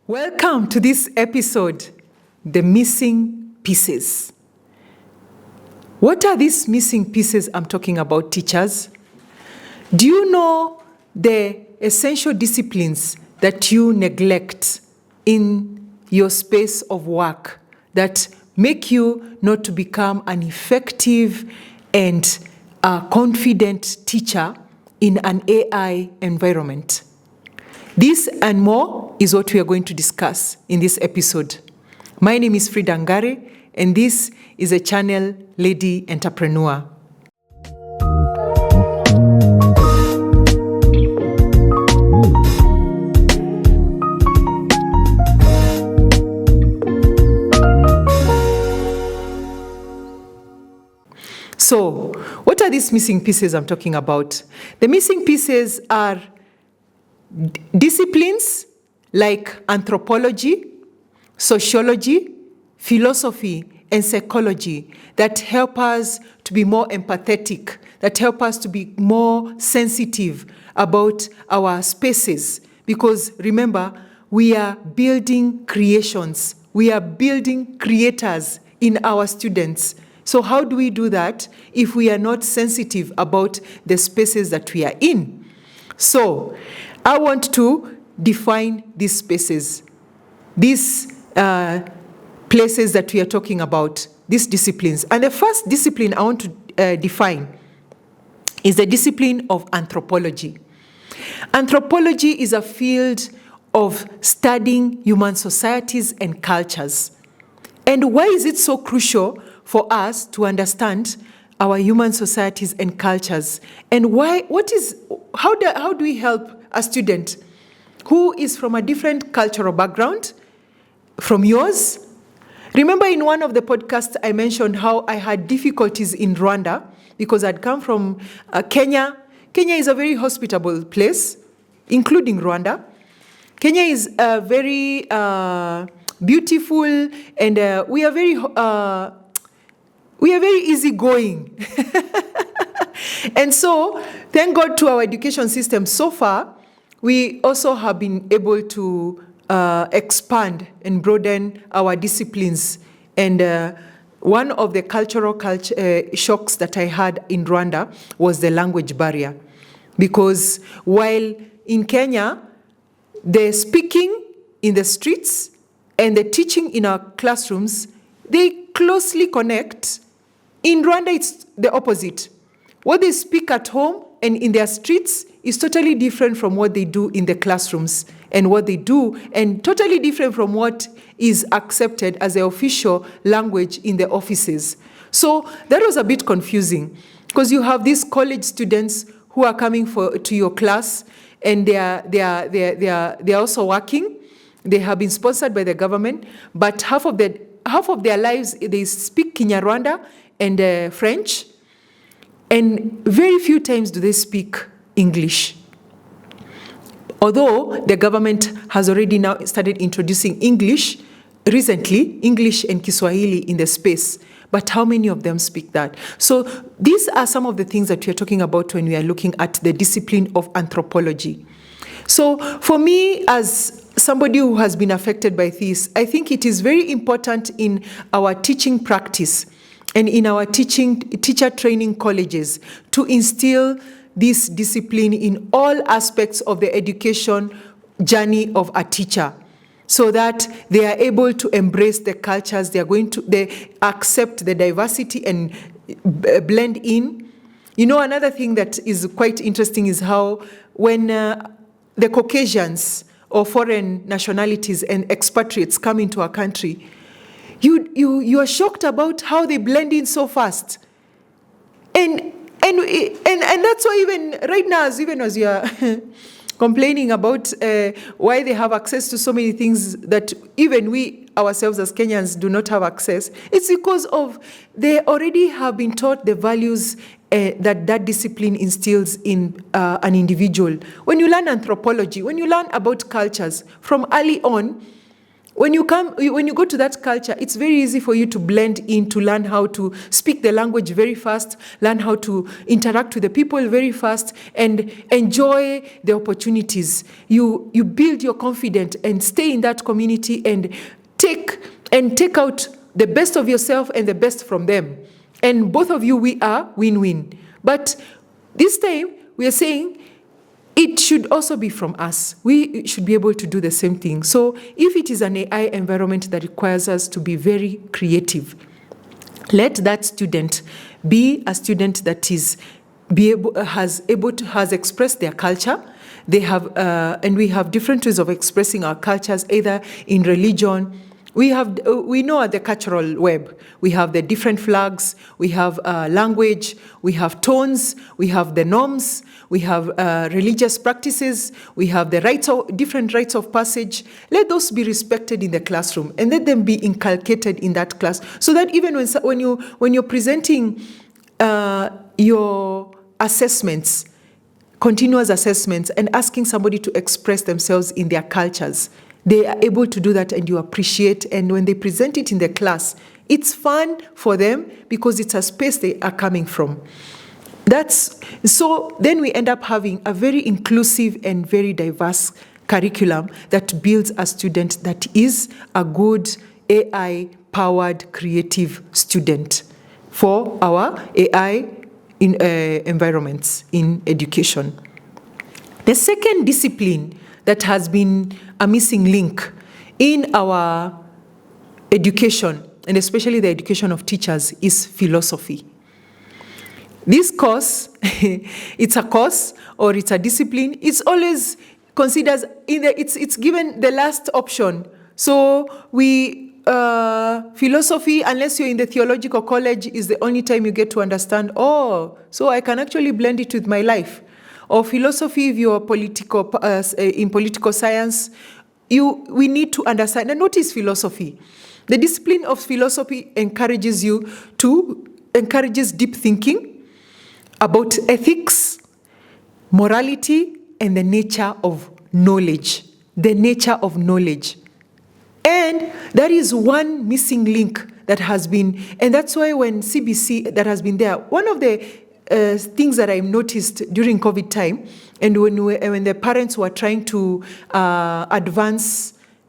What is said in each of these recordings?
Welcome to this episode, The Missing Pieces. What are these missing pieces I'm talking about, teachers? Do you know the essential disciplines that you neglect in your space of work that make you not to become an effective and confident teacher in an AI environment? This and more is what we are going to discuss in this episode. My name is Frida Ngare, and this is a channel Lady Entrepreneur. So, what are these missing pieces I'm talking about? The missing pieces are disciplines like anthropology, sociology, philosophy, and psychology that help us to be more empathetic, that help us to be more sensitive about our spaces. Because remember, we are building creations, we are building creators in our students. So how do we do that if we are not sensitive about the spaces that we are in? So I want to define these spaces, these places that we are talking about, these disciplines. And the first discipline I want to define is the discipline of anthropology. Anthropology is a field of studying human societies and cultures. And why is it so crucial for us to understand our human societies and cultures? And how do we help a student who is from a different cultural background from yours? Remember in one of the podcasts I mentioned how I had difficulties in Rwanda because I'd come from Kenya. Kenya is a very hospitable place, including Rwanda. Kenya is very beautiful, and we are very easygoing. And so, thank God to our education system so far, we also have been able to expand and broaden our disciplines. And one of the cultural shocks that I had in Rwanda was the language barrier. Because while in Kenya, the speaking in the streets and the teaching in our classrooms, they closely connect. In Rwanda, it's the opposite. What they speak at home and in their streets is totally different from what they do in the classrooms and what they do, and totally different from what is accepted as the official language in the offices. So that was a bit confusing because you have these college students who are coming to your class, and they are also working. They have been sponsored by the government, but half of their lives they speak Kinyarwanda and French, and very few times do they speak English. Although the government has already now started introducing English recently, English and Kiswahili in the space, but how many of them speak that? So these are some of the things that we are talking about when we are looking at the discipline of anthropology. So for me, as somebody who has been affected by this, I think it is very important in our teaching practice and in our teacher training colleges to instill this discipline in all aspects of the education journey of a teacher, so that they are able to embrace the cultures, they accept the diversity and blend in. You know, another thing that is quite interesting is how when the Caucasians or foreign nationalities and expatriates come into our country, you are shocked about how they blend in so fast. And that's why even right now, even as you are complaining about why they have access to so many things that even we ourselves as Kenyans do not have access, it's because of they already have been taught the values that discipline instills in an individual. When you learn anthropology, when you learn about cultures from early on, When you go to that culture, it's very easy for you to blend in, to learn how to speak the language very fast, learn how to interact with the people very fast, and enjoy the opportunities. You build your confidence and stay in that community and take out the best of yourself and the best from them. And both of you, we are win-win. But this time, we are saying, it should also be from us. We should be able to do the same thing. So if it is an AI environment that requires us to be very creative, let that student be a student that has expressed their culture. They have, and we have different ways of expressing our cultures, either in religion. We know at the cultural web, we have the different flags, we have language, we have tones, we have the norms, we have religious practices, we have the different rites of passage. Let those be respected in the classroom and let them be inculcated in that class, so that even when you're presenting your assessments, continuous assessments, and asking somebody to express themselves in their cultures, they are able to do that and you appreciate. And when they present it in the class, it's fun for them because it's a space they are coming from. So then we end up having a very inclusive and very diverse curriculum that builds a student that is a good AI-powered creative student for our AI environments in education. The second discipline that has been a missing link in our education, and especially the education of teachers, is philosophy. This course, it's a course or it's a discipline, it's always considered, it's given the last option. So philosophy, unless you're in the theological college, is the only time you get to understand, so I can actually blend it with my life. Or philosophy, if you're in political science, we need to understand. And what is philosophy? The discipline of philosophy encourages deep thinking about ethics, morality, and the nature of knowledge. The nature of knowledge. And that is one missing link that has been, and that's why when CBC, that has been there, one of the things that I noticed during COVID time, and when the parents were trying to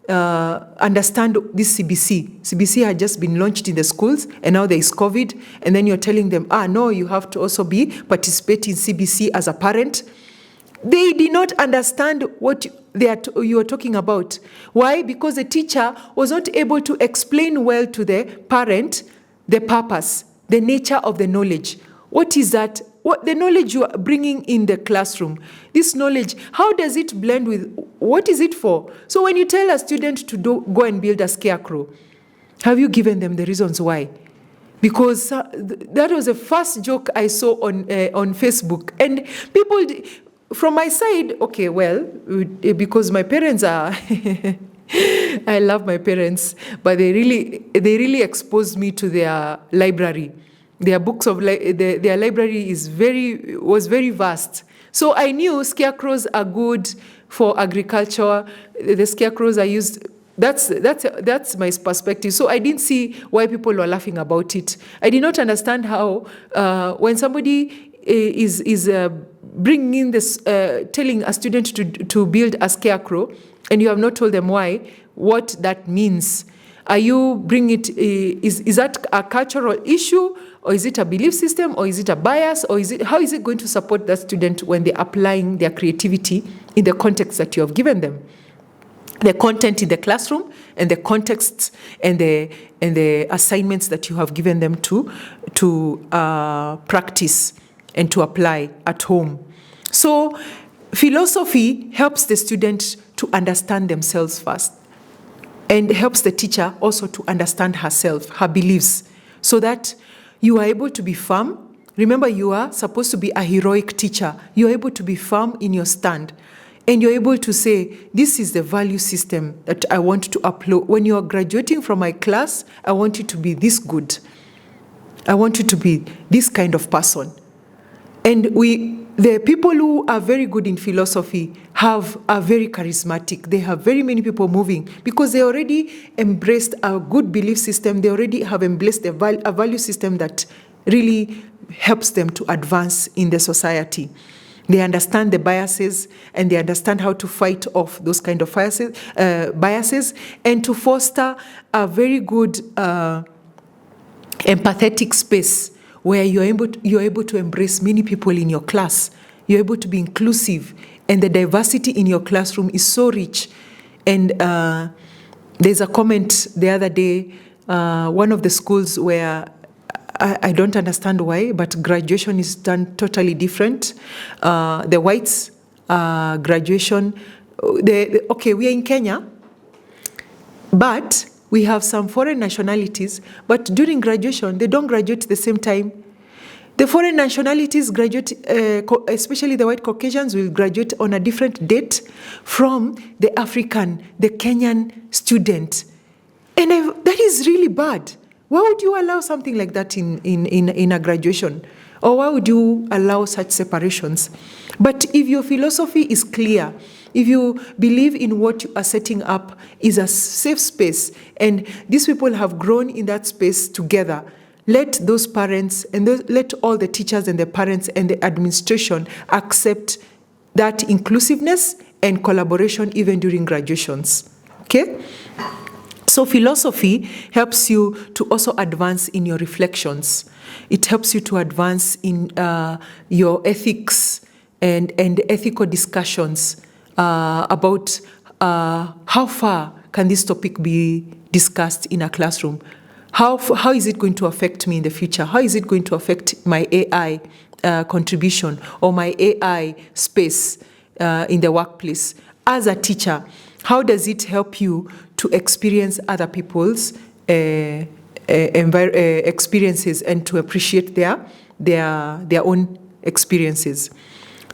understand this CBC. CBC had just been launched in the schools, and now there is COVID, and then you're telling them, no, you have to also participate in CBC as a parent. They did not understand what you are talking about. Why? Because the teacher was not able to explain well to the parent the purpose, the nature of the knowledge. What is that? What the knowledge you are bringing in the classroom? This knowledge, how does it blend with, what is it for? So when you tell a student to go and build a scarecrow, have you given them the reasons why? Because that was the first joke I saw on Facebook. And people, from my side, okay, well, because my parents are, I love my parents, but they really exposed me to their library. Their books of their library was very vast. So I knew scarecrows are good for agriculture. The scarecrows are used. That's my perspective. So I didn't see why people were laughing about it. I did not understand how when somebody is bringing in this, telling a student to build a scarecrow, and you have not told them why, what that means. Are you bringing it? Is that a cultural issue, or is it a belief system, or is it a bias, or how is it going to support that student when they're applying their creativity in the context that you have given them? The content in the classroom and the contexts and the assignments that you have given them to practice and to apply at home. So philosophy helps the student to understand themselves first, and helps the teacher also to understand herself, her beliefs, so that you are able to be firm. Remember, you are supposed to be a heroic teacher. You are able to be firm in your stand. And you're able to say, this is the value system that I want to upload. When you are graduating from my class, I want you to be this good. I want you to be this kind of person. And The people who are very good in philosophy are very charismatic. They have very many people moving because they already embraced a good belief system. They already have embraced a value system that really helps them to advance in the society. They understand the biases and they understand how to fight off those kind of biases and to foster a very good empathetic space where you're able to embrace many people in your class. You're able to be inclusive, and the diversity in your classroom is so rich. And there's a comment the other day, one of the schools where I don't understand why, but graduation is done totally different. The whites graduation, okay, we are in Kenya, but we have some foreign nationalities, but during graduation, they don't graduate at the same time. The foreign nationalities graduate, especially the white Caucasians, will graduate on a different date from the Kenyan student. And that is really bad. Why would you allow something like that in a graduation? Or why would you allow such separations? But if your philosophy is clear, if you believe in what you are setting up is a safe space, and these people have grown in that space together, let those parents and let all the teachers and the parents and the administration accept that inclusiveness and collaboration even during graduations. Okay? So philosophy helps you to also advance in your reflections. It helps you to advance in your ethics and ethical discussions about how far can this topic be discussed in a classroom. How is it going to affect me in the future? How is it going to affect my AI contribution or my AI space in the workplace? As a teacher, how does it help you to experience other people's experiences and to appreciate their own experiences?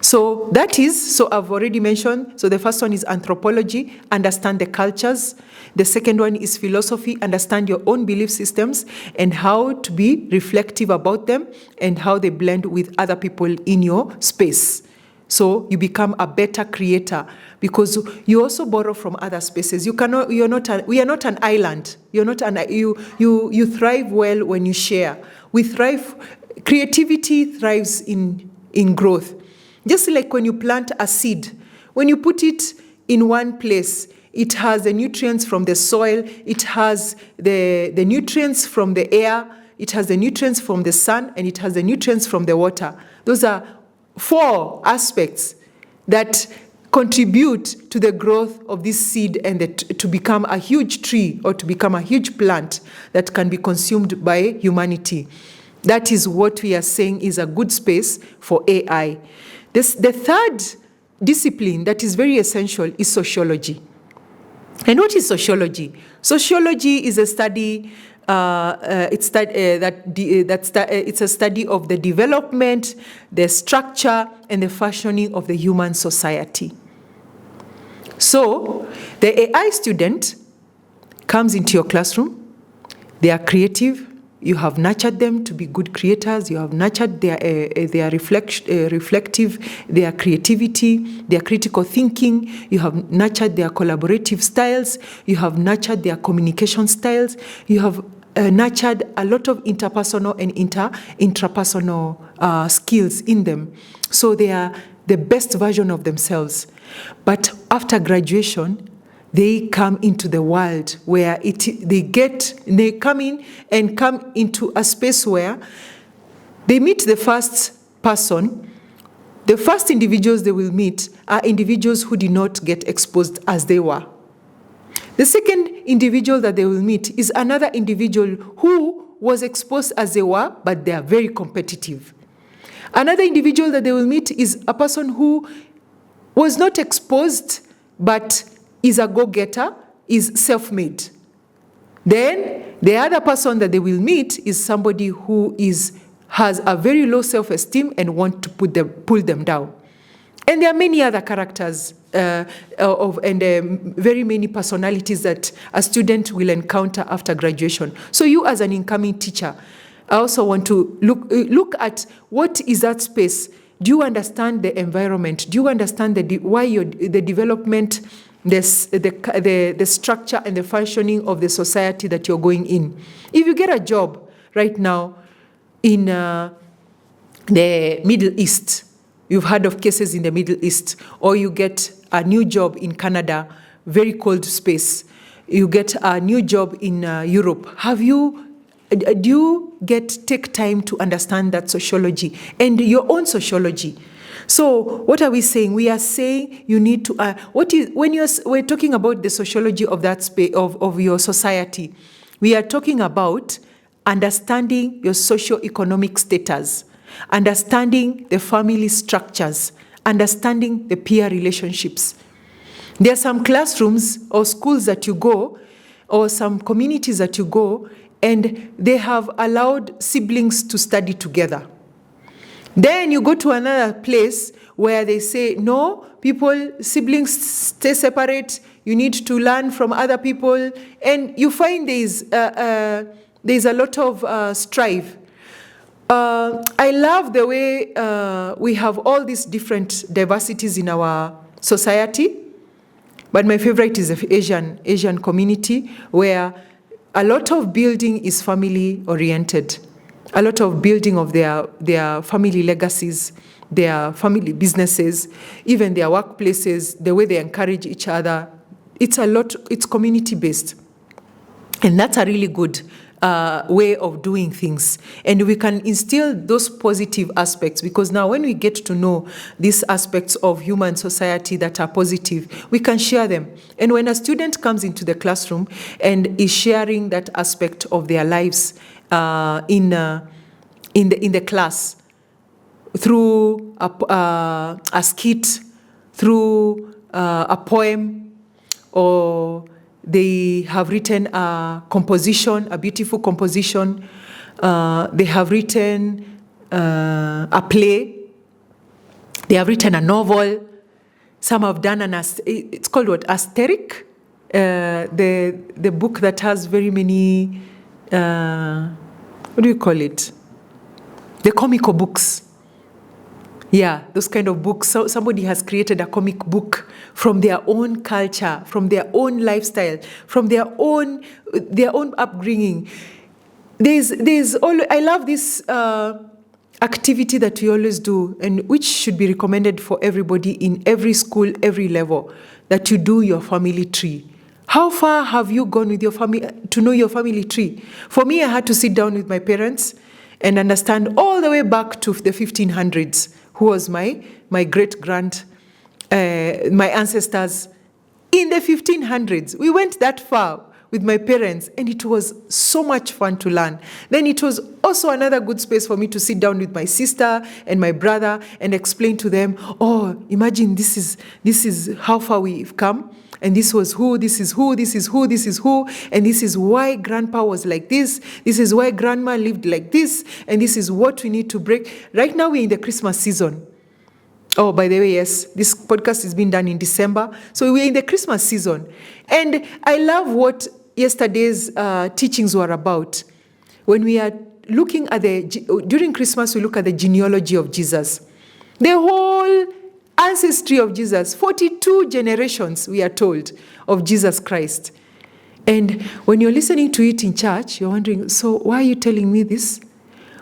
So so I've already mentioned, so the first one is anthropology, understand the cultures. The second one is philosophy, understand your own belief systems and how to be reflective about them and how they blend with other people in your space. So you become a better creator because you also borrow from other spaces. We are not an island. You thrive well when you share. Creativity thrives in growth. Just like when you plant a seed, when you put it in one place, it has the nutrients from the soil, it has the nutrients from the air, it has the nutrients from the sun, and it has the nutrients from the water. Those are 4 aspects that contribute to the growth of this seed and to become a huge tree or to become a huge plant that can be consumed by humanity. That is what we are saying is a good space for AI. The third discipline that is very essential is sociology. And what is sociology? Sociology is a study. It's a study of the development, the structure, and the functioning of the human society. So the AI student comes into your classroom. They are creative. You have nurtured them to be good creators. You have nurtured their reflective, their creativity, their critical thinking. You have nurtured their collaborative styles. You have nurtured their communication styles. You have nurtured a lot of interpersonal and intrapersonal skills in them. So they are the best version of themselves. But after graduation, they come into the world where they come into a space where they meet the first person. The first individuals they will meet are individuals who did not get exposed as they were. The second individual that they will meet is another individual who was exposed as they were, but they are very competitive. Another individual that they will meet is a person who was not exposed, but is a go-getter, is self-made. Then the other person that they will meet is somebody who has a very low self-esteem and want to pull them down. And there are many other characters very many personalities that a student will encounter after graduation. So you as an incoming teacher, I also want to look at what is that space Do you understand the environment? Do you understand why the development, the structure and the functioning of the society that you're going in? If you get a job right now in the Middle East, you've heard of cases in the Middle East, or you get a new job in Canada, very cold space. You get a new job in Europe. Do you take time to understand that sociology and your own sociology? So what are we saying? We are saying you need to, we're talking about the sociology of that space, of your society, we are talking about understanding your socio-economic status, understanding the family structures, understanding the peer relationships. There are some classrooms or schools that you go, or some communities that you go, and they have allowed siblings to study together. Then you go to another place where they say, no, siblings stay separate, you need to learn from other people, and you find there's a lot of strife. I love the way we have all these different diversities in our society, but my favorite is the Asian community, where a lot of building is family-oriented. A lot of building of their family legacies, their family businesses, even their workplaces, the way they encourage each other. It's community-based. And that's a really good way of doing things. And we can instill those positive aspects, because now when we get to know these aspects of human society that are positive, we can share them. And when a student comes into the classroom and is sharing that aspect of their lives in the class, through a skit, through a poem, or they have written a composition, a beautiful composition. They have written a play. They have written a novel. Some have done it's called what? Asterisk? The book that has very many, what do you call it? The comical books. Yeah, those kind of books. So somebody has created a comic book from their own culture, from their own lifestyle, from their own upbringing. I love this activity that we always do, and which should be recommended for everybody in every school, every level, that you do your family tree. How far have you gone with your family to know your family tree? For me, I had to sit down with my parents and understand all the way back to the 1500s, who was my great-grand, my ancestors in the 1500s. We went that far with my parents, and it was so much fun to learn. Then it was also another good space for me to sit down with my sister and my brother and explain to them, oh, imagine this is how far we've come. And this was who, this is who, this is who, this is who, and this is why grandpa was like this is why grandma lived like this, and this is what we need to break. Right now we're in the Christmas season. Oh, by the way, yes, this podcast is being done in December, so we're in the Christmas season. And I love what yesterday's teachings were about. When we are looking at during Christmas, we look at the genealogy of Jesus. The whole ancestry of Jesus, 42 generations, we are told, of Jesus Christ. And when you're listening to it in church, you're wondering, so why are you telling me this?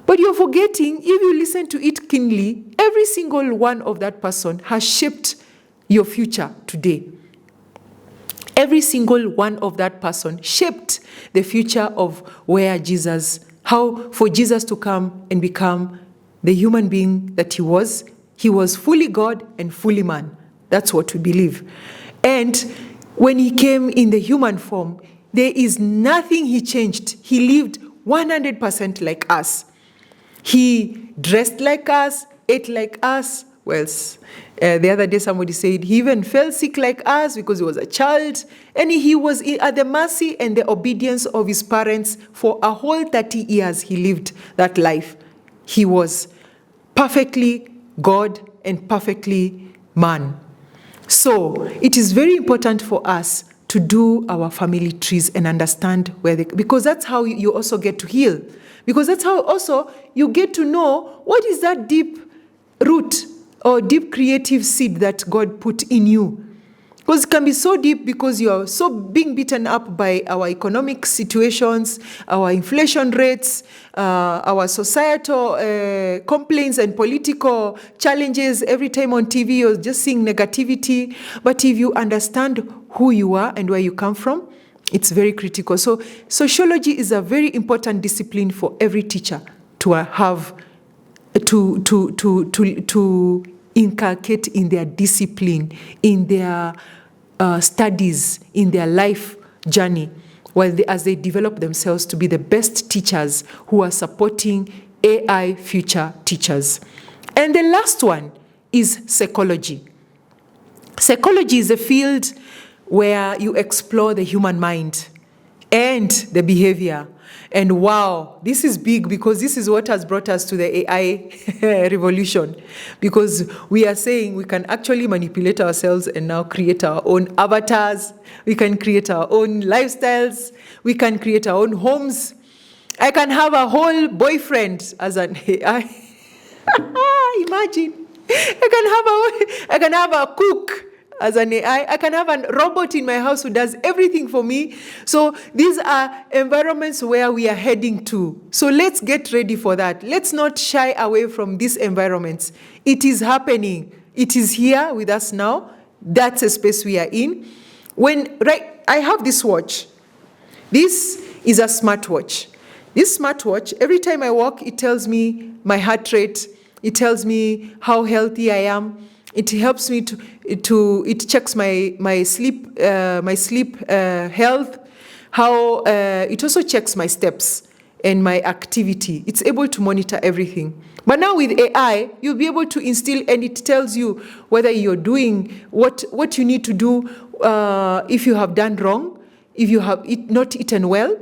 But you're forgetting, if you listen to it keenly, every single one of that person has shaped your future today. Every single one of that person shaped the future of for Jesus to come and become the human being that he was. He was fully God and fully man. That's what we believe. And when he came in the human form, there is nothing he changed. He lived 100% like us. He dressed like us, ate like us. Well, the other day somebody said he even fell sick like us because he was a child. And he was at the mercy and the obedience of his parents for a whole 30 years. He lived that life. He was perfectly God and perfectly man. So it is very important for us to do our family trees and understand because that's how you also get to heal. Because that's how also you get to know what is that deep root or deep creative seed that God put in you. Because it can be so deep because you're so being beaten up by our economic situations, our inflation rates, our societal complaints and political challenges. Every time on TV, you're just seeing negativity. But if you understand who you are and where you come from, it's very critical. So sociology is a very important discipline for every teacher to have, to inculcate in their discipline, in their studies, in their life journey, as they develop themselves to be the best teachers who are supporting AI future teachers. And the last one is psychology. Psychology is a field where you explore the human mind and the behavior. And wow, this is big because this is what has brought us to the AI revolution. Because we are saying we can actually manipulate ourselves and now create our own avatars. We can create our own lifestyles. We can create our own homes. I can have a whole boyfriend as an AI. Imagine. I can have a cook as an AI. I can have a robot in my house who does everything for me. So these are environments where we are heading to. So let's get ready for that. Let's not shy away from these environments. It is happening. It is here with us now. That's a space we are in. I have this watch. This is a smartwatch. This smartwatch, every time I walk, it tells me my heart rate. It tells me how healthy I am. It helps me it checks my sleep health. It also checks my steps and my activity. It's able to monitor everything. But now with AI, you'll be able to instill, and it tells you whether you're doing what you need to do, if you have done wrong, if you have not eaten well,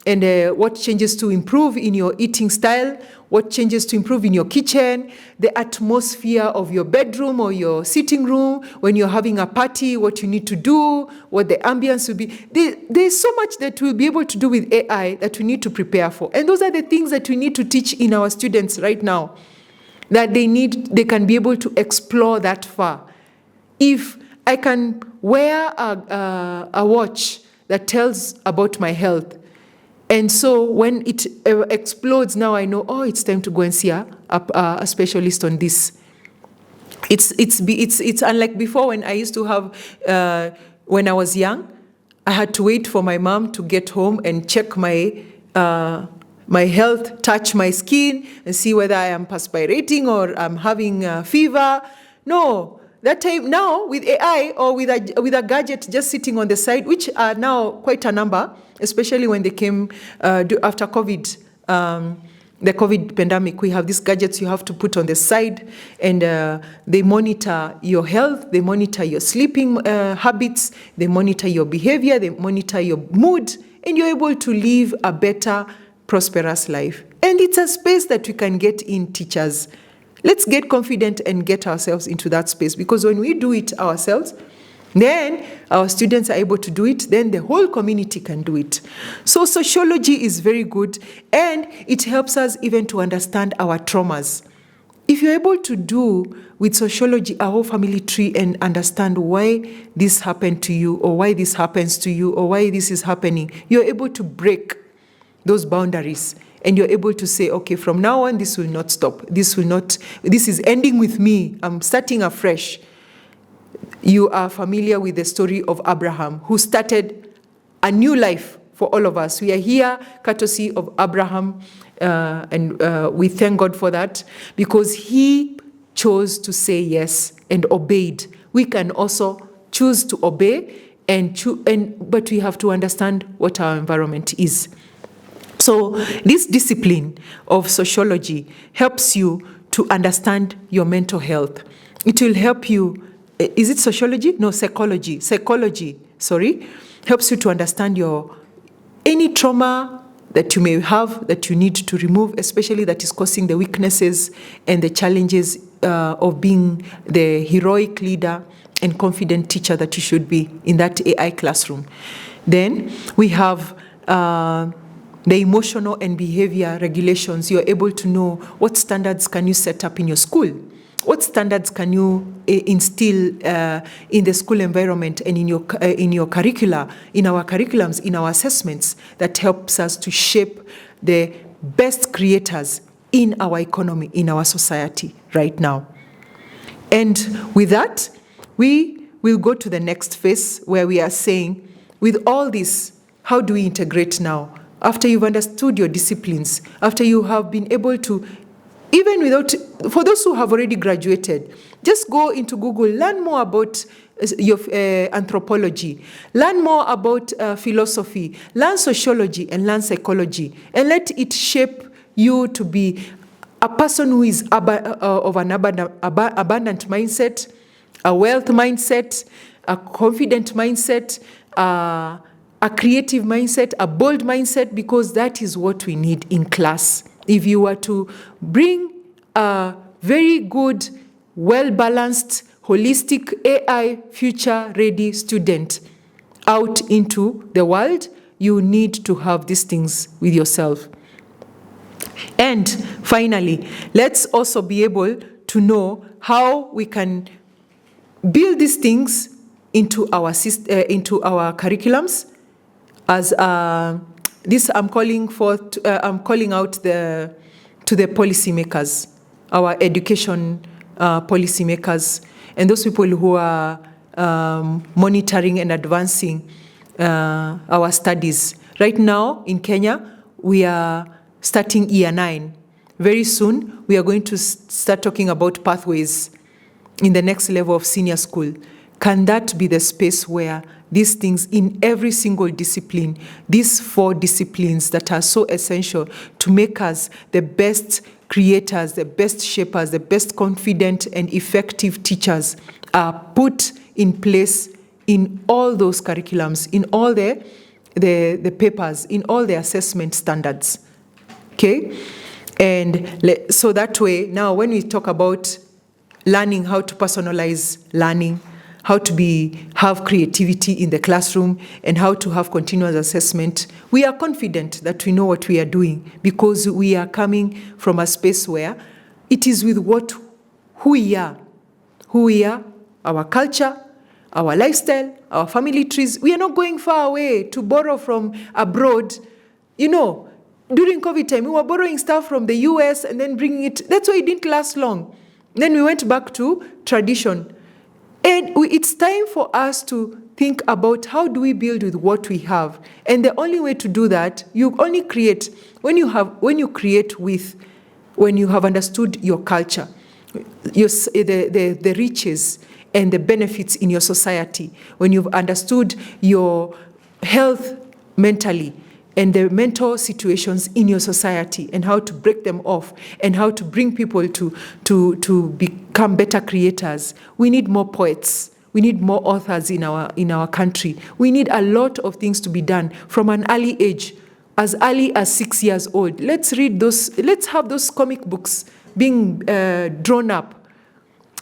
and what changes to improve in your eating style, what changes to improve in your kitchen, the atmosphere of your bedroom or your sitting room, when you're having a party, what you need to do, what the ambience will be. There's so much that we'll be able to do with AI that we need to prepare for. And those are the things that we need to teach in our students right now, that they can be able to explore that far. If I can wear a watch that tells about my health, and so when it explodes, now I know, it's time to go and see a specialist on this. It's unlike before when I used to have, when I was young, I had to wait for my mom to get home and check my health, touch my skin, and see whether I am perspirating or I'm having a fever. No. That time now with AI or with a gadget just sitting on the side, which are now quite a number, especially when they came after COVID, the COVID pandemic, we have these gadgets you have to put on the side, and they monitor your health, they monitor your sleeping habits, they monitor your behavior, they monitor your mood, and you're able to live a better, prosperous life. And it's a space that we can get in, teachers. Let's get confident and get ourselves into that space, because when we do it ourselves, then our students are able to do it, then the whole community can do it. So sociology is very good, and it helps us even to understand our traumas. If you're able to do with sociology a whole family tree and understand why this happened to you, or why this happens to you, or why this is happening, you're able to break those boundaries. And you're able to say, okay, from now on, this will not stop. This is ending with me. I'm starting afresh. You are familiar with the story of Abraham, who started a new life for all of us. We are here courtesy of Abraham, and we thank God for that, because he chose to say yes and obeyed. We can also choose to obey, but we have to understand what our environment is. So this discipline of sociology helps you to understand your mental health. It will help you, is it sociology? No, psychology. Psychology, helps you to understand any trauma that you may have that you need to remove, especially that is causing the weaknesses and the challenges of being the heroic leader and confident teacher that you should be in that AI classroom. Then we have the emotional and behavior regulations. You're able to know what standards can you set up in your school, What standards can you instill in the school environment and in your curricula, in our curriculums, in our assessments that helps us to shape the best creators in our economy, in our society right now? And with that, we will go to the next phase where we are saying, with all this, how do we integrate now? After you've understood your disciplines, after you have been able to, even without, for those who have already graduated, just go into Google, learn more about your anthropology, learn more about philosophy, learn sociology and learn psychology, and let it shape you to be a person who is of an abundant mindset, a wealth mindset, a confident mindset, a creative mindset, a bold mindset, because that is what we need in class. If you were to bring a very good, well-balanced, holistic, AI, future-ready student out into the world, you need to have these things with yourself. And finally, let's also be able to know how we can build these things into our curriculums. As this, I'm calling out to the policymakers, our education policymakers, and those people who are monitoring and advancing our studies. Right now in Kenya, we are starting year 9. Very soon, we are going to start talking about pathways in the next level of senior school. Can that be the space where these things in every single discipline, these 4 disciplines that are so essential to make us the best creators, the best shapers, the best confident and effective teachers, are put in place in all those curriculums, in all the papers, in all the assessment standards? Okay? And so that way, now when we talk about learning how to personalize learning, how to have creativity in the classroom, and how to have continuous assessment, we are confident that we know what we are doing, because we are coming from a space where it is with who we are, our culture, our lifestyle, our family trees. We are not going far away to borrow from abroad. You know, during COVID time, we were borrowing stuff from the US and then bringing it. That's why it didn't last long. Then we went back to tradition. And it's time for us to think about how do we build with what we have. And the only way to do that, you only create when you have understood your culture, the riches and the benefits in your society, when you've understood your health mentally and the mental situations in your society and how to break them off and how to bring people to become better creators. We need more poets. We need more authors in our country. We need a lot of things to be done from an early age, as early as 6 years old. Let's read those. Let's have those comic books being drawn up.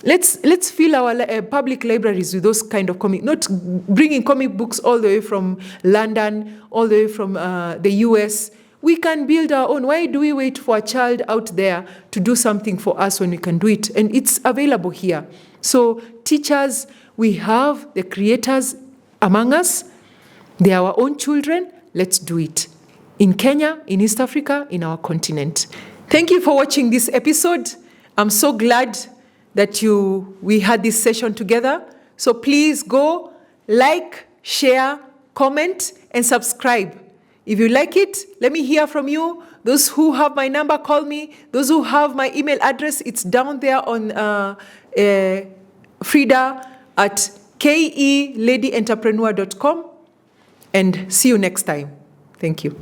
Let's fill our public libraries with those kind of comic, not bringing comic books all the way from London, all the way from the US. We can build our own. Why do we wait for a child out there to do something for us when we can do it? And it's available here. So teachers, we have the creators among us. They are our own children. Let's do it. In Kenya, in East Africa, in our continent. Thank you for watching this episode. I'm so glad that we had this session together. So please go like, share, comment, and subscribe. If you like it, let me hear from you. Those who have my number, call me. Those who have my email address, it's down there on Frida at keladientrepreneur.com. And see you next time. Thank you.